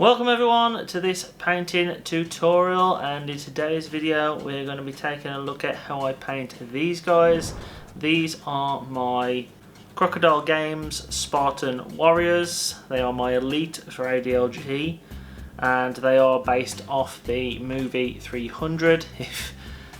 Welcome everyone to this painting tutorial, and in today's video we're going to be taking a look at how I paint these guys. These are my Crocodile Games Spartan Warriors. They are my elite for ADLG and they are based off the movie 300. If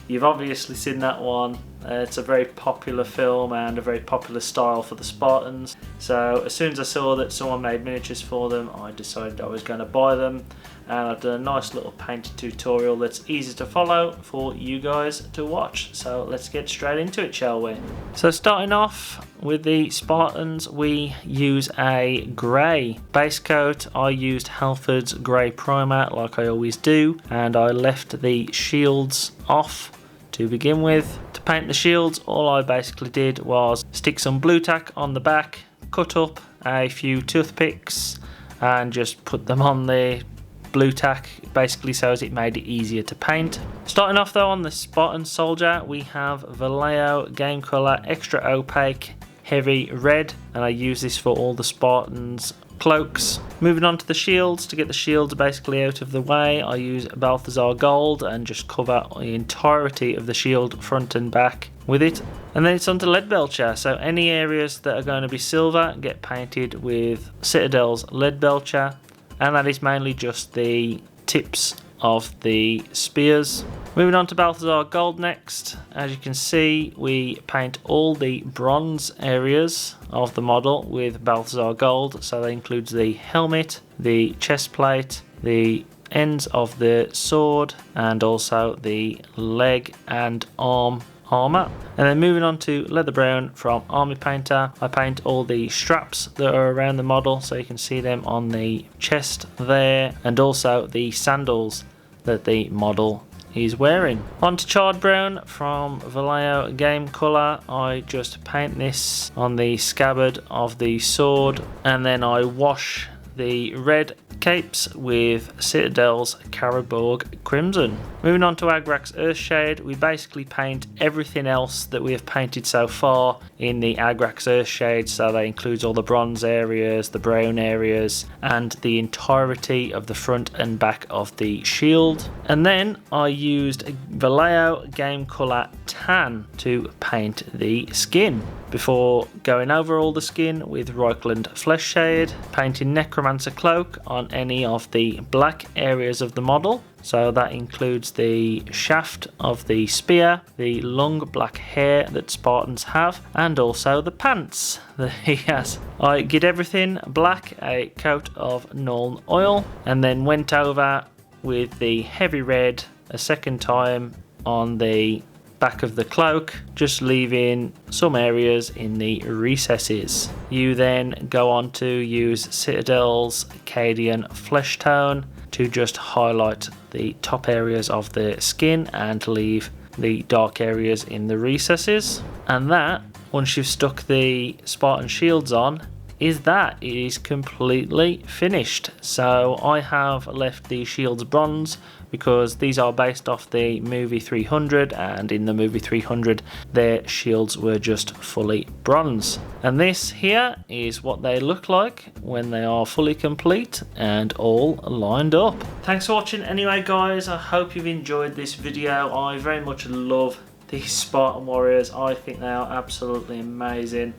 you've obviously seen that one, it's a very popular film and a very popular style for the Spartans. So as soon as I saw that someone made miniatures for them, I decided I was going to buy them, and I've done a nice little painting tutorial that's easy to follow for you guys to watch. So let's get straight into it, shall we? So starting off with the Spartans, we use a grey base coat. I used Halford's grey primer like I always do, and I left the shields off to begin with. To paint the shields, all I basically did was stick some blue tack on the back, cut up a few toothpicks and just put them on the blue tack, basically so as it made it easier to paint. Starting off though on the Spartan soldier, we have Vallejo Game Colour Extra Opaque Heavy Red, and I use this for all the Spartans cloaks. Moving on to the shields, to get the shields basically out of the way, I use Balthasar Gold and just cover the entirety of the shield front and back with it. And then it's onto lead belcher, so any areas that are going to be silver get painted with Citadel's lead belcher, and that is mainly just the tips of the spears. Moving on to Balthasar Gold next. As you can see, we paint all the bronze areas of the model with Balthasar Gold, so that includes the helmet, the chest plate, the ends of the sword, and also the leg and arm armour. And then moving on to leather brown from Army Painter, I paint all the straps that are around the model, so you can see them on the chest there, and also the sandals that the model is wearing. On to charred brown from Vallejo Game Colour. I just paint this on the scabbard of the sword, and then I wash the red capes with Citadel's Caraborg Crimson. Moving on to Agrax Earthshade, we basically paint everything else that we have painted so far in the Agrax Earthshade, so that includes all the bronze areas, the brown areas, and the entirety of the front and back of the shield. And then I used Vallejo Game Colour Tan to paint the skin, before going over all the skin with Reichland Flesh Shade, painting Necromancer Cloak on any of the black areas of the model. So that includes the shaft of the spear, the long black hair that Spartans have, and also the pants that he has. I did everything black, a coat of Nuln Oil, and then went over with the heavy red a second time on the back of the cloak, just leaving some areas in the recesses. You then go on to use Citadel's Acadian Flesh Tone to just highlight the top areas of the skin and leave the dark areas in the recesses. And that, once you've stuck the Spartan shields on, it is completely finished. So I have left the shields bronze because these are based off the movie 300, and in the movie 300 their shields were just fully bronze. And this here is what they look like when they are fully complete and all lined up. Thanks for watching anyway guys, I hope you've enjoyed this video. I very much love these Spartan Warriors. I think they are absolutely amazing.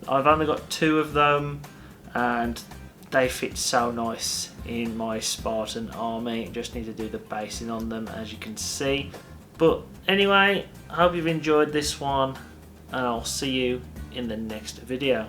I've only got 2 of them and they fit so nice in my Spartan army. Just need to do the basing on them, as you can see. But anyway, I hope you've enjoyed this one, and I'll see you in the next video.